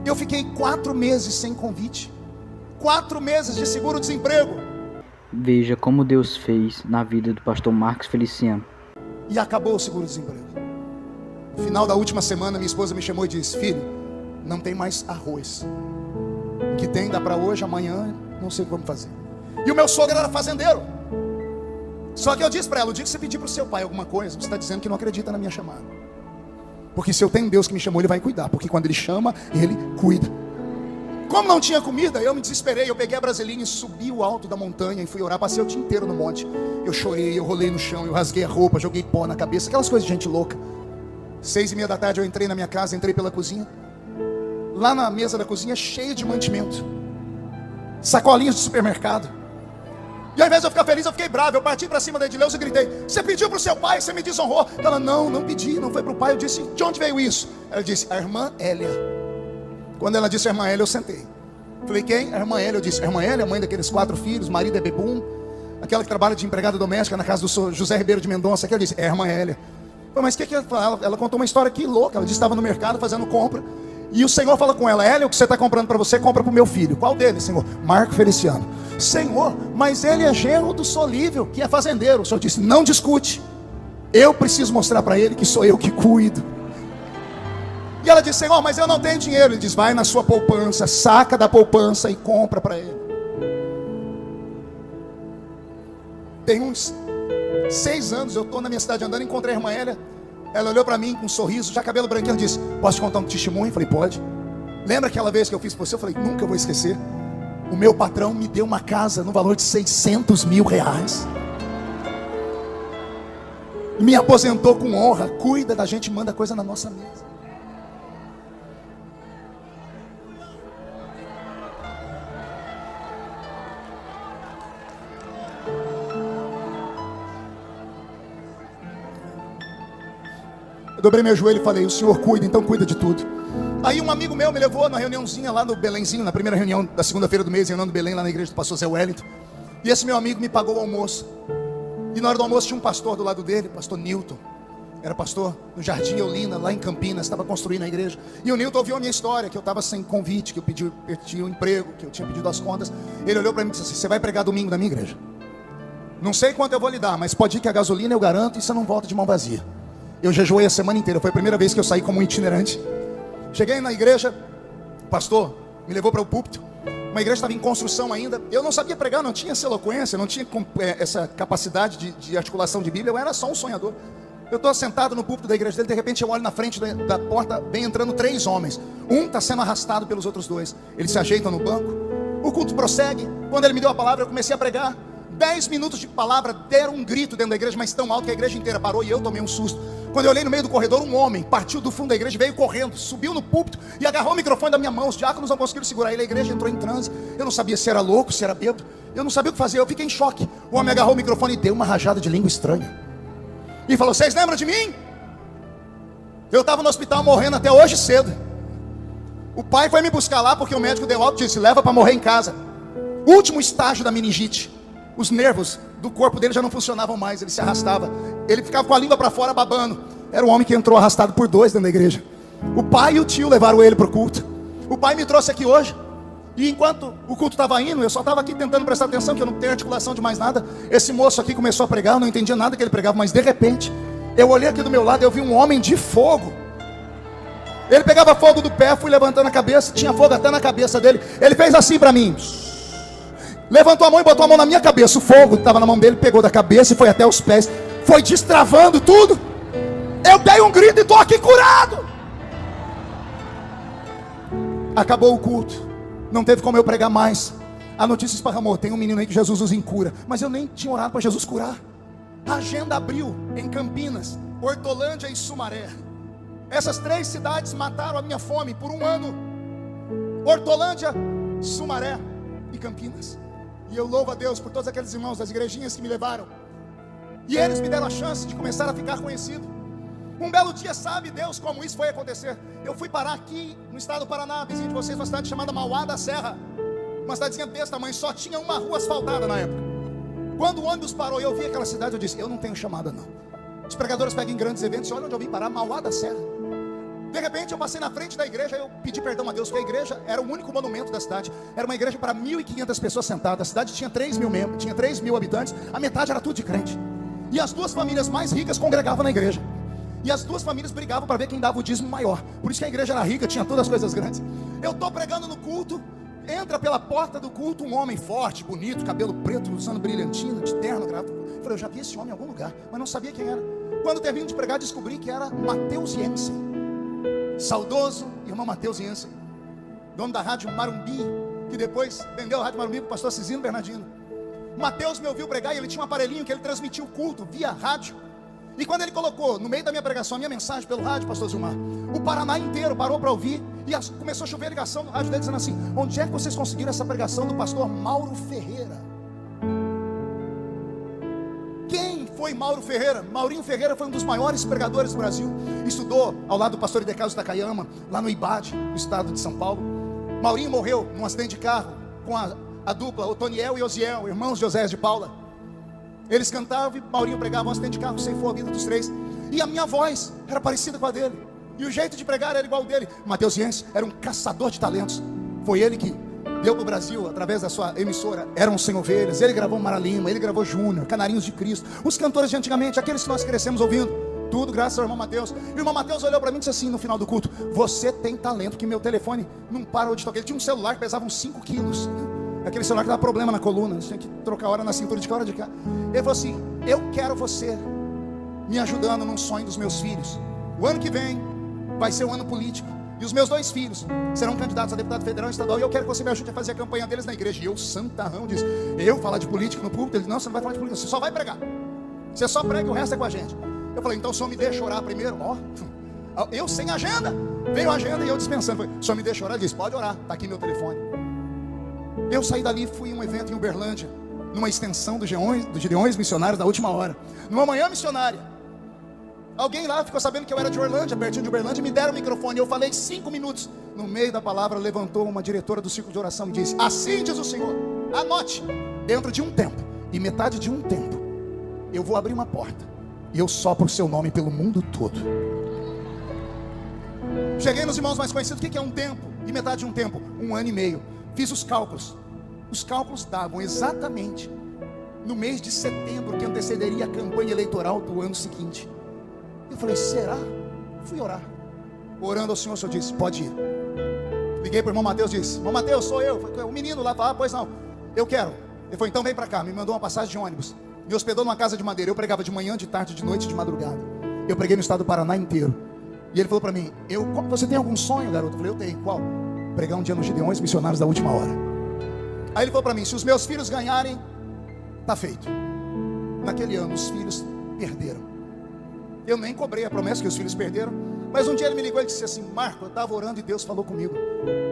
Eu fiquei 4 meses sem convite, 4 meses de seguro-desemprego. Veja como Deus fez na vida do pastor Marcos Feliciano. E acabou o seguro-desemprego. No final da última semana, minha esposa me chamou e disse: filho, não tem mais arroz. O que tem dá para hoje, amanhã, não sei o que vamos fazer. E o meu sogro era fazendeiro. Só que eu disse para ela: o dia que você pedir para o seu pai alguma coisa, você está dizendo que não acredita na minha chamada. Porque se eu tenho Deus que me chamou, Ele vai cuidar. Porque quando Ele chama, Ele cuida. Como não tinha comida, eu me desesperei. Eu peguei a brasilinha e subi o alto da montanha e fui orar. Passei o dia inteiro no monte. Eu chorei, eu rolei no chão, eu rasguei a roupa, joguei pó na cabeça. Aquelas coisas de gente louca. 6:30 da tarde eu entrei na minha casa, entrei pela cozinha. Lá na mesa da cozinha, cheia de mantimento, sacolinhas de supermercado. E ao invés de eu ficar feliz, eu fiquei bravo. Eu parti para cima da Edileuza e gritei: você pediu para o seu pai, você me desonrou. Ela: não pedi, não foi para o pai. Eu disse: de onde veio isso? Ela disse: a irmã Hélia. Quando ela disse a irmã Hélia, eu sentei. Falei: quem? A irmã Hélia. Eu disse: a irmã Hélia, mãe daqueles 4 filhos, marido é bebum, aquela que trabalha de empregada doméstica na casa do José Ribeiro de Mendonça. Ela disse: é a irmã Hélia. Falei: mas o que ela fala? Ela contou uma história que louca. Ela disse que estava no mercado fazendo compra, e o Senhor fala com ela: Hélia, o que você está comprando para você, compra para o meu filho. Qual deles, Senhor? Marco Feliciano. Senhor, mas ele é genro do Solívio, que é fazendeiro. O Senhor disse: não discute. Eu preciso mostrar para ele que sou eu que cuido. E ela disse: Senhor, mas eu não tenho dinheiro. Ele diz: vai na sua poupança, saca da poupança e compra para ele. Tem uns 6 anos, eu estou na minha cidade andando, encontrei a irmã Hélia. Ela olhou para mim com um sorriso, já cabelo branquinho. Ela disse: posso te contar um testemunho? Eu falei: pode. Lembra aquela vez que eu fiz para você? Eu falei: nunca vou esquecer. O meu patrão me deu uma casa no valor de 600 mil reais. Me aposentou com honra. Cuida da gente, manda coisa na nossa mesa. Eu dobrei meu joelho e falei: o Senhor cuida, então cuida de tudo. Aí um amigo meu me levou na reuniãozinha lá no Belenzinho, na primeira reunião da segunda-feira do mês, reunião do Belém, lá na igreja do pastor Zé Wellington. E esse meu amigo me pagou o almoço. E na hora do almoço tinha um pastor do lado dele, pastor Newton. Era pastor no Jardim Eulina, lá em Campinas, estava construindo a igreja. E o Newton ouviu a minha história, que eu estava sem convite, que eu pedi um emprego, que eu tinha pedido as contas. Ele olhou para mim e disse assim: você vai pregar domingo na minha igreja? Não sei quanto eu vou lhe dar, mas pode ir que a gasolina eu garanto e você não volta de mão vazia. Eu jejuei a semana inteira, foi a primeira vez que eu saí como um itinerante. Cheguei na igreja, o pastor me levou para o púlpito. Uma igreja estava em construção ainda. Eu não sabia pregar, não tinha essa eloquência, não tinha essa capacidade de articulação de Bíblia. Eu era só um sonhador. Eu estou sentado no púlpito da igreja dele. De repente eu olho na frente da porta, vem entrando 3 homens. Um está sendo arrastado pelos outros 2. Eles se ajeitam no banco. O culto prossegue. Quando ele me deu a palavra, eu comecei a pregar. 10 minutos de palavra, deram um grito dentro da igreja, mas tão alto que a igreja inteira parou e eu tomei um susto. Quando eu olhei no meio do corredor, um homem partiu do fundo da igreja, veio correndo, subiu no púlpito e agarrou o microfone da minha mão. Os diáconos não conseguiram segurar ele, a igreja entrou em transe. Eu não sabia se era louco, se era bêbado. Eu não sabia o que fazer, eu fiquei em choque. O homem agarrou o microfone e deu uma rajada de língua estranha. E falou: vocês lembram de mim? Eu estava no hospital morrendo até hoje cedo. O pai foi me buscar lá porque o médico deu alta e disse: leva para morrer em casa. Último estágio da meningite. Os nervos do corpo dele já não funcionavam mais, ele se arrastava. Ele ficava com a língua para fora babando. Era um homem que entrou arrastado por 2 dentro da igreja. O pai e o tio levaram ele para o culto. O pai me trouxe aqui hoje. E enquanto o culto estava indo, eu só estava aqui tentando prestar atenção, que eu não tenho articulação de mais nada. Esse moço aqui começou a pregar, eu não entendia nada que ele pregava, mas de repente, eu olhei aqui do meu lado e eu vi um homem de fogo. Ele pegava fogo do pé, fui levantando a cabeça, tinha fogo até na cabeça dele. Ele fez assim para mim. Levantou a mão e botou a mão na minha cabeça. O fogo estava na mão dele, pegou da cabeça e foi até os pés. Foi destravando tudo. Eu dei um grito e estou aqui curado. Acabou o culto. Não teve como eu pregar mais. A notícia esparramou: tem um menino aí que Jesus usa em cura. Mas eu nem tinha orado para Jesus curar. A agenda abriu em Campinas, Hortolândia e Sumaré. Essas 3 cidades mataram a minha fome por 1 ano. Hortolândia, Sumaré e Campinas. E eu louvo a Deus por todos aqueles irmãos das igrejinhas que me levaram. E eles me deram a chance de começar a ficar conhecido. Um belo dia, sabe Deus como isso foi acontecer? Eu fui parar aqui no estado do Paraná, vizinho de vocês, uma cidade chamada Mauá da Serra. Uma cidadezinha desse tamanho, só tinha uma rua asfaltada na época. Quando o ônibus parou e eu vi aquela cidade, eu disse: eu não tenho chamada não. Os pregadores pegam em grandes eventos e olha onde eu vim parar, Mauá da Serra. De repente eu passei na frente da igreja, eu pedi perdão a Deus, porque a igreja era o único monumento da cidade. Era uma igreja para 1.500 pessoas sentadas. A cidade tinha 3.000 membros, tinha 3.000 habitantes. A metade era tudo de crente. E as duas famílias mais ricas congregavam na igreja. E as duas famílias brigavam para ver quem dava o dízimo maior. Por isso que a igreja era rica, tinha todas as coisas grandes. Eu estou pregando no culto, entra pela porta do culto um homem forte, bonito, cabelo preto, usando brilhantina, de terno, gravata. Eu falei, eu já vi esse homem em algum lugar, mas não sabia quem era. Quando termino de pregar, descobri que era Mateus Jensen. Saudoso irmão Mateus Jensen, dono da rádio Marumbi, que depois vendeu a rádio Marumbi para o pastor Cisino Bernardino. Mateus me ouviu pregar e ele tinha um aparelhinho que ele transmitia o culto via rádio. E quando ele colocou no meio da minha pregação a minha mensagem pelo rádio, pastor Zilmar, o Paraná inteiro parou para ouvir. E começou a chover a ligação do rádio dele dizendo assim: onde é que vocês conseguiram essa pregação do pastor Mauro Ferreira? Quem foi Mauro Ferreira? Maurinho Ferreira foi um dos maiores pregadores do Brasil. Estudou ao lado do pastor Idecaso Takayama, lá no IBAD, no estado de São Paulo. Maurinho morreu num acidente de carro com a dupla Otoniel e Osiel, irmãos de Osés de Paula. Eles cantavam e Maurinho pregava. Um acidente de carro ceifou a vida dos três. E a minha voz era parecida com a dele, e o jeito de pregar era igual ao dele. Mateus Jensen era um caçador de talentos. Foi ele que deu para o Brasil, através da sua emissora, Eram Sem Ovelhas. Ele gravou Mara Lima, ele gravou Júnior, Canarinhos de Cristo, os cantores de antigamente, aqueles que nós crescemos ouvindo. Tudo graças ao irmão Mateus. E o irmão Mateus olhou para mim e disse assim no final do culto: você tem talento, que meu telefone não para de tocar. Ele tinha um celular que pesava uns 5 quilos, aquele celular que dava problema na coluna, você tinha que trocar hora na cintura de cá, hora de cá. Ele falou assim: eu quero você me ajudando num sonho dos meus filhos. O ano que vem vai ser um ano político, e os meus 2 filhos serão candidatos a deputado federal e estadual, e eu quero que você me ajude a fazer a campanha deles na igreja. E eu, santarrão, disse: eu falar de política no púlpito? Ele disse: não, você não vai falar de política, você só vai pregar. Você só prega e o resto é com a gente. Eu falei: então o senhor me deixa orar primeiro? Eu sem agenda. Veio a agenda e eu dispensando. O senhor me deixa orar? Ele disse: pode orar, está aqui meu telefone. Eu saí dali, fui em um evento em Uberlândia, numa extensão do Gideões Missionários da Última Hora, numa manhã missionária. Alguém lá ficou sabendo que eu era de Orlândia, pertinho de Uberlândia, me deram o microfone. Eu falei 5 minutos. No meio da palavra levantou uma diretora do círculo de oração e disse: assim diz o Senhor, anote, dentro de um tempo, e metade de um tempo, eu vou abrir uma porta, e eu sopro o seu nome pelo mundo todo. Cheguei nos irmãos mais conhecidos. O que é um tempo? E metade de um tempo? 1 ano e meio. Fiz os cálculos. Os cálculos davam exatamente no mês de setembro, que antecederia a campanha eleitoral do ano seguinte. Eu falei: será? Fui orar. Orando ao Senhor, o Senhor disse: pode ir. Liguei para o irmão Mateus, disse: irmão Mateus, sou eu. O menino lá falou: pois não, eu quero. Ele falou: então vem para cá. Me mandou uma passagem de ônibus, me hospedou numa casa de madeira. Eu pregava de manhã, de tarde, de noite, de madrugada. Eu preguei no estado do Paraná inteiro. E ele falou para mim: você tem algum sonho, garoto? Eu falei: eu tenho. Qual? Pregar um dia nos Gideões Missionários da Última Hora. Aí ele falou para mim: se os meus filhos ganharem, tá feito. Naquele ano os filhos perderam. Eu nem cobrei a promessa que os filhos perderam. Mas um dia ele me ligou e disse assim: Marco, eu estava orando e Deus falou comigo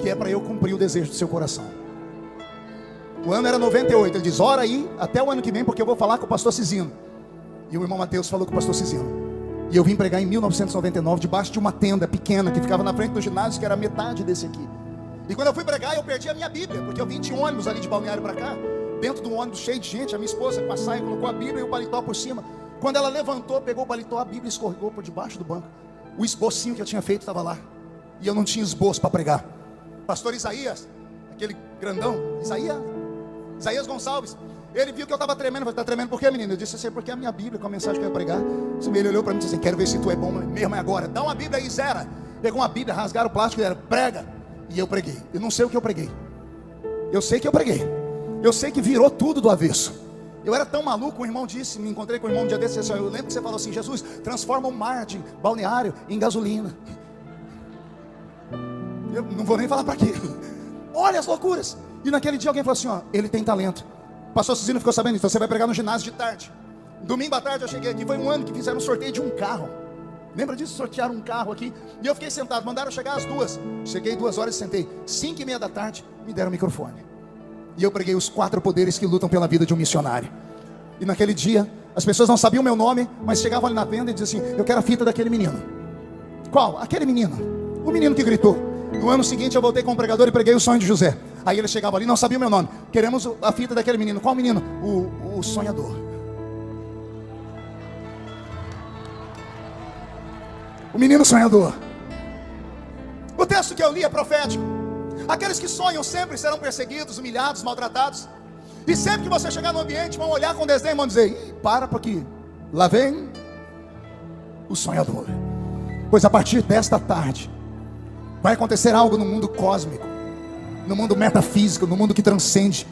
que é para eu cumprir o desejo do seu coração. O ano era 98. Ele diz: ora aí até o ano que vem, porque eu vou falar com o pastor Cisino. E o irmão Mateus falou com o pastor Cisino. E eu vim pregar em 1999 debaixo de uma tenda pequena que ficava na frente do ginásio, que era metade desse aqui. E quando eu fui pregar, eu perdi a minha Bíblia, porque eu vim de ônibus ali de Balneário para cá, dentro do ônibus cheio de gente. A minha esposa com a saia colocou a Bíblia e o paletó por cima. Quando ela levantou, pegou o paletó, a Bíblia escorregou por debaixo do banco. O esbocinho que eu tinha feito estava lá, e eu não tinha esboço para pregar. Pastor Isaías, aquele grandão, Isaías Gonçalves, ele viu que eu estava tremendo. Eu falei: está tremendo por quê, menino? Eu disse assim: porque a minha Bíblia com a mensagem que eu ia pregar. Ele olhou para mim e disse assim: quero ver se tu é bom mesmo agora. Dá uma Bíblia aí, Zera. Pegou uma Bíblia, rasgaram o plástico e era: prega. E eu preguei. Eu não sei o que eu preguei. Eu sei que eu preguei. Eu sei que virou tudo do avesso. Eu era tão maluco, um irmão disse, me encontrei com um irmão um dia desse, assim: eu lembro que você falou assim: Jesus, transforma o mar de Balneário em gasolina. Eu não vou nem falar para quê. Olha as loucuras. E naquele dia alguém falou assim: ó, ele tem talento. O pastor Cisino ficou sabendo, então você vai pregar no ginásio de tarde. Domingo à tarde eu cheguei aqui, foi um ano que fizeram um sorteio de um carro. Lembra disso? Sortearam um carro aqui. E eu fiquei sentado, mandaram chegar às 2. Cheguei 2 horas e sentei. 5:30 da tarde, me deram o microfone. E eu preguei os 4 poderes que lutam pela vida de um missionário. E naquele dia, as pessoas não sabiam o meu nome, mas chegavam ali na tenda e diziam assim: eu quero a fita daquele menino. Qual? Aquele menino. O menino que gritou. No ano seguinte eu voltei como pregador e preguei o sonho de José. Aí ele chegava ali, não sabia o meu nome. Queremos a fita daquele menino. Qual menino? O sonhador. O menino sonhador. texto que eu li é profético. Aqueles que sonham sempre serão perseguidos, humilhados, maltratados. E sempre que você chegar no ambiente, vão olhar com desdém e vão dizer: ih, para aqui, lá vem o sonhador. Pois a partir desta tarde vai acontecer algo no mundo cósmico, no mundo metafísico, no mundo que transcende,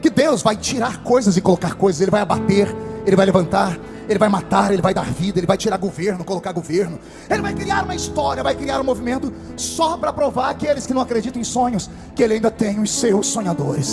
que Deus vai tirar coisas e colocar coisas. Ele vai abater, Ele vai levantar, Ele vai matar, Ele vai dar vida, Ele vai tirar governo, colocar governo. Ele vai criar uma história, vai criar um movimento, só para provar àqueles que não acreditam em sonhos, que Ele ainda tem os seus sonhadores.